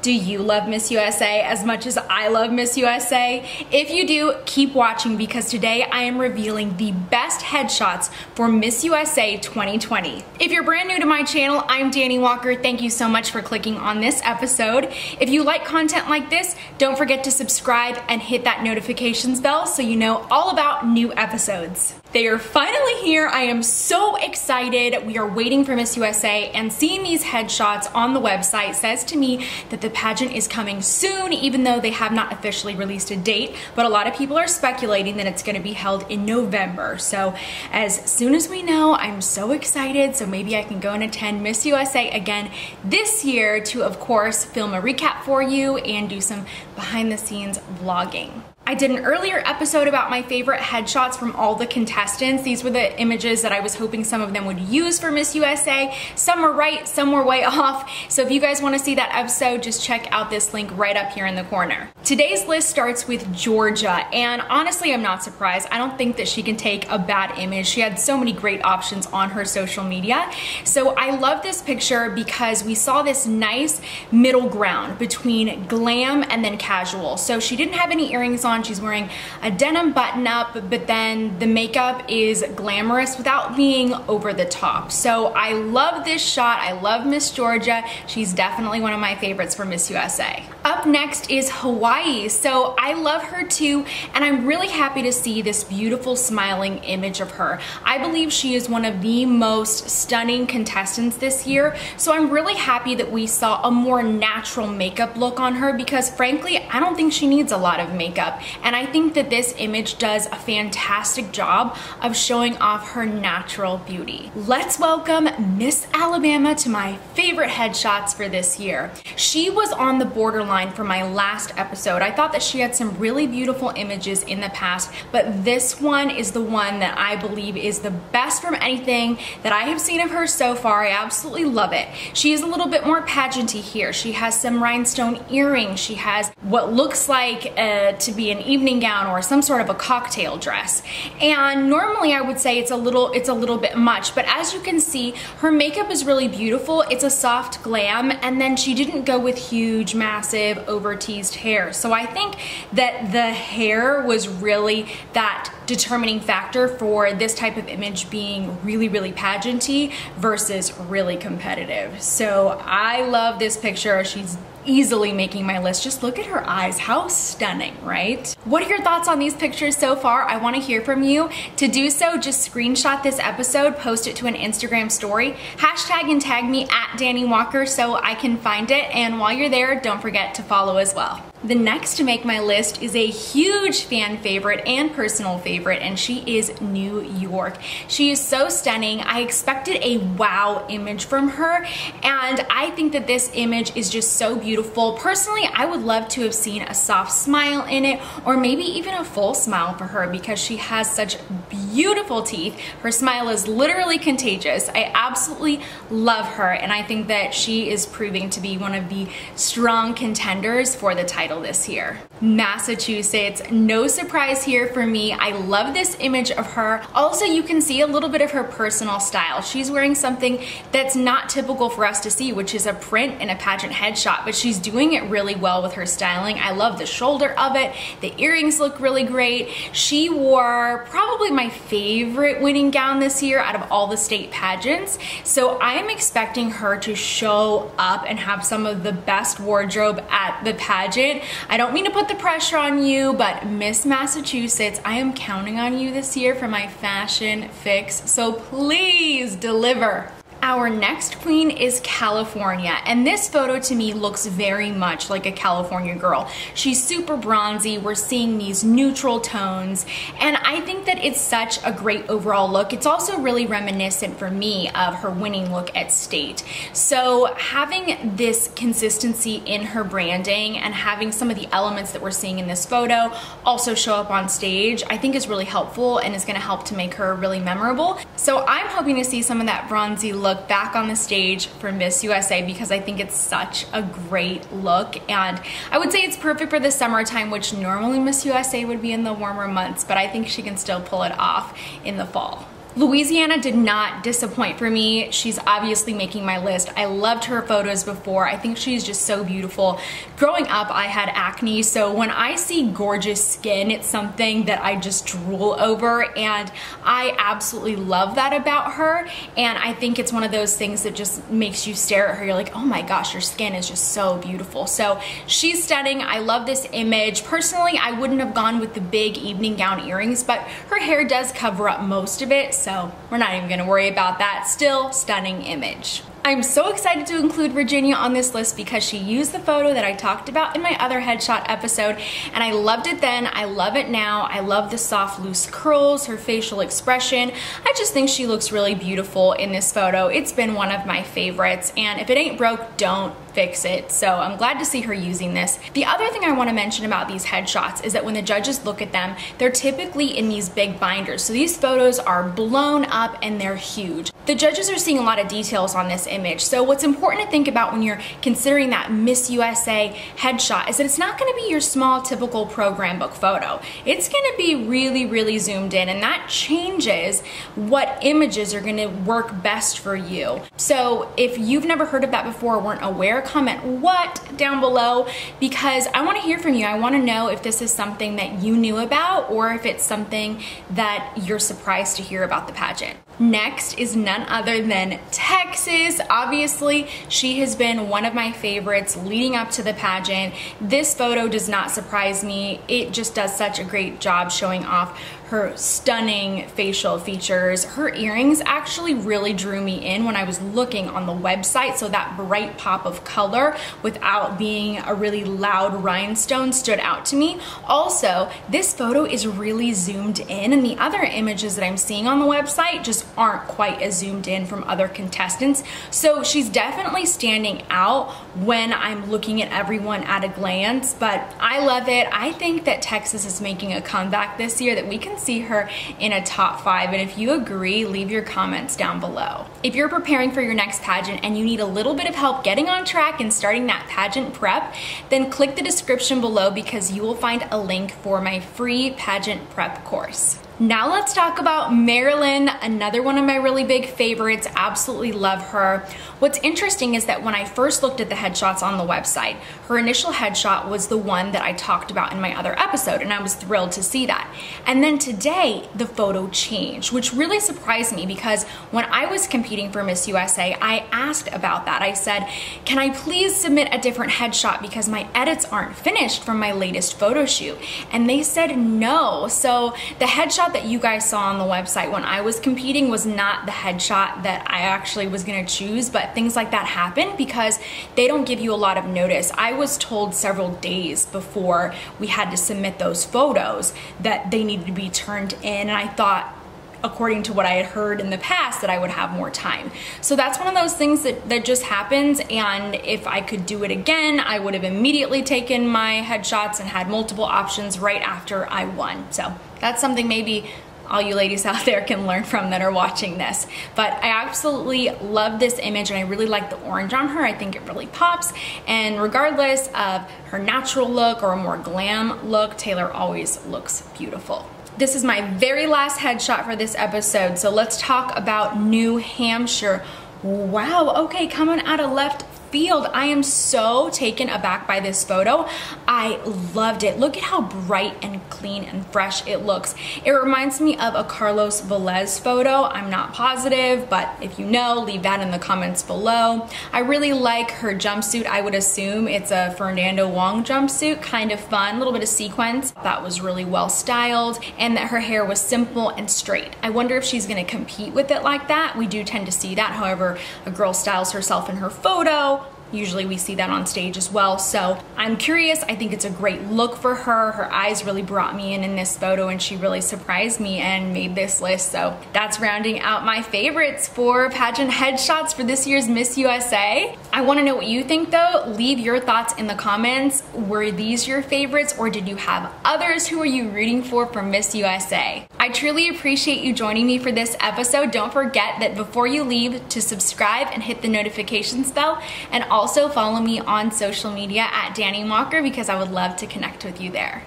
Do you love Miss USA as much as I love Miss USA? If you do, keep watching because today I am revealing the best headshots for Miss USA 2020. If you're brand new to my channel, I'm Dani Walker. Thank you so much for clicking on this episode. If you like content like this, don't forget to subscribe and hit that notifications bell so you know all about new episodes. They are finally here. I am so excited. We are waiting for Miss USA, and seeing these headshots on the website says to me that the pageant is coming soon, even though they have not officially released a date. But a lot of people are speculating that it's going to be held in November. So as soon as we know, I'm so excited. So maybe I can go and attend Miss USA again this year to, of course, film a recap for you and do some behind the scenes vlogging. I did an earlier episode about my favorite headshots from all the contestants. These were the images that I was hoping some of them would use for Miss USA. Some were right, some were way off. So if you guys want to see that episode, just check out this link right up here in the corner. Today's list starts with Georgia, and honestly, I'm not surprised. I don't think that she can take a bad image. She had so many great options on her social media. So I love this picture because we saw this nice middle ground between glam and then casual. So she didn't have any earrings on. She's wearing a denim button-up, but then the makeup is glamorous without being over the top. So I love this shot. I love Miss Georgia. She's definitely one of my favorites for Miss USA. Up next is Hawaii. So I love her too, and I'm really happy to see this beautiful smiling image of her. I believe she is one of the most stunning contestants this year. So I'm really happy that we saw a more natural makeup look on her because frankly, I don't think she needs a lot of makeup. And I think that this image does a fantastic job of showing off her natural beauty. Let's welcome Miss Alabama to my favorite headshots for this year. She was on the borderline for my last episode. I thought that she had some really beautiful images in the past, but this one is the one that I believe is the best from anything that I have seen of her so far. I absolutely love it. She is a little bit more pageanty here. She has some rhinestone earrings. She has what looks like to be an evening gown or some sort of a cocktail dress. And normally I would say it's a little bit much, but as you can see, her makeup is really beautiful. It's a soft glam, and then she didn't go with huge, massive, over-teased hair. So I think that the hair was really that determining factor for this type of image being really, really pageanty versus really competitive. So I love this picture. She's easily making my list. Just look at her eyes. How stunning, right? What are your thoughts on these pictures so far? I want to hear from you. To do so, just screenshot this episode, post it to an Instagram story, hashtag and tag me at Dani Walker so I can find it. And while you're there, don't forget to follow as well. The next to make my list is a huge fan favorite and personal favorite, and she is New York. She is so stunning. I expected a wow image from her, and I think that this image is just so beautiful. Personally, I would love to have seen a soft smile in it, or maybe even a full smile for her because she has such beautiful teeth. Her smile is literally contagious. I absolutely love her, and I think that she is proving to be one of the strong contenders for the title this year. Massachusetts, no surprise here for me. I love this image of her. Also, you can see a little bit of her personal style. She's wearing something that's not typical for us to see, which is a print in a pageant headshot, but she's doing it really well with her styling. I love the shoulder of it. The earrings look really great. She wore probably my favorite winning gown this year out of all the state pageants. So I'm expecting her to show up and have some of the best wardrobe at the pageant. I don't mean to put the pressure on you, but Miss Massachusetts, I am counting on you this year for my fashion fix, so please deliver. Our next queen is California, and this photo to me looks very much like a California girl. She's super bronzy. We're seeing these neutral tones, and I think that it's such a great overall look. It's also really reminiscent for me of her winning look at state. So having this consistency in her branding and having some of the elements that we're seeing in this photo also show up on stage, I think is really helpful and is going to help to make her really memorable. So I'm hoping to see some of that bronzy look back on the stage for Miss USA because I think it's such a great look, and I would say it's perfect for the summertime, which normally Miss USA would be in the warmer months, but I think she can still pull it off in the fall. Louisiana did not disappoint for me. She's obviously making my list. I loved her photos before. I think she's just so beautiful. Growing up, I had acne, so when I see gorgeous skin, it's something that I just drool over, and I absolutely love that about her, and I think it's one of those things that just makes you stare at her. You're like, oh my gosh, your skin is just so beautiful. So she's stunning. I love this image. Personally, I wouldn't have gone with the big evening gown earrings, but her hair does cover up most of it, so we're not even gonna worry about that. Still, stunning image. I'm so excited to include Virginia on this list because she used the photo that I talked about in my other headshot episode, and I loved it then, I love it now. I love the soft loose curls, her facial expression. I just think she looks really beautiful in this photo. It's been one of my favorites, and if it ain't broke, don't fix it. So I'm glad to see her using this. The other thing I want to mention about these headshots is that when the judges look at them, they're typically in these big binders. So these photos are blown up and they're huge. The judges are seeing a lot of details on this image. So what's important to think about when you're considering that Miss USA headshot is that it's not going to be your small typical program book photo. It's going to be really, really zoomed in, and that changes what images are going to work best for you. So if you've never heard of that before or weren't aware, comment what down below, because I want to hear from you. I want to know if this is something that you knew about or if it's something that you're surprised to hear about the pageant. Next is none other than Texas. Obviously, she has been one of my favorites leading up to the pageant. This photo does not surprise me. It just does such a great job showing off her stunning facial features. Her earrings actually really drew me in when I was looking on the website, so that bright pop of color without being a really loud rhinestone stood out to me. Also, this photo is really zoomed in, and the other images that I'm seeing on the website just aren't quite as zoomed in from other contestants. So she's definitely standing out when I'm looking at everyone at a glance, but I love it. I think that Texas is making a comeback this year, that we can see her in a top 5, and if you agree, leave your comments down below. If you're preparing for your next pageant and you need a little bit of help getting on track and starting that pageant prep, then click the description below because you will find a link for my free pageant prep course. Now let's talk about Marilyn, another one of my really big favorites. Absolutely love her. What's interesting is that when I first looked at the headshots on the website, her initial headshot was the one that I talked about in my other episode, and I was thrilled to see that. And then today, the photo changed, which really surprised me because when I was competing for Miss USA, I asked about that. I said, can I please submit a different headshot because my edits aren't finished from my latest photo shoot? And they said no. So the headshot that you guys saw on the website when I was competing was not the headshot that I actually was gonna choose, but things like that happen because they don't give you a lot of notice. I was told several days before we had to submit those photos that they needed to be turned in, and I thought, according to what I had heard in the past, that I would have more time. So that's one of those things that just happens, and if I could do it again, I would have immediately taken my headshots and had multiple options right after I won. So that's something maybe all you ladies out there can learn from that are watching this. But I absolutely love this image, and I really like the orange on her. I think it really pops, and regardless of her natural look or a more glam look, Taylor always looks beautiful. This is my very last headshot for this episode, so let's talk about New Hampshire. Wow, okay, coming out of left field. I am so taken aback by this photo. I loved it. Look at how bright and clean and fresh it looks. It reminds me of a Carlos Velez photo. I'm not positive, but if you know, leave that in the comments below. I really like her jumpsuit. I would assume it's a Fernando Wong jumpsuit. Kind of fun, a little bit of sequins. That was really well styled, and that her hair was simple and straight. I wonder if she's gonna compete with it like that. We do tend to see that. However, a girl styles herself in her photo. Usually we see that on stage as well. So I'm curious. I think it's a great look for her. Her eyes really brought me in this photo, and she really surprised me and made this list. So that's rounding out my favorites for pageant headshots for this year's Miss USA. I want to know what you think though. Leave your thoughts in the comments. Were these your favorites, or did you have others? Who are you rooting for Miss USA? I truly appreciate you joining me for this episode. Don't forget that before you leave to subscribe and hit the notifications bell, and also follow me on social media at Dani because I would love to connect with you there.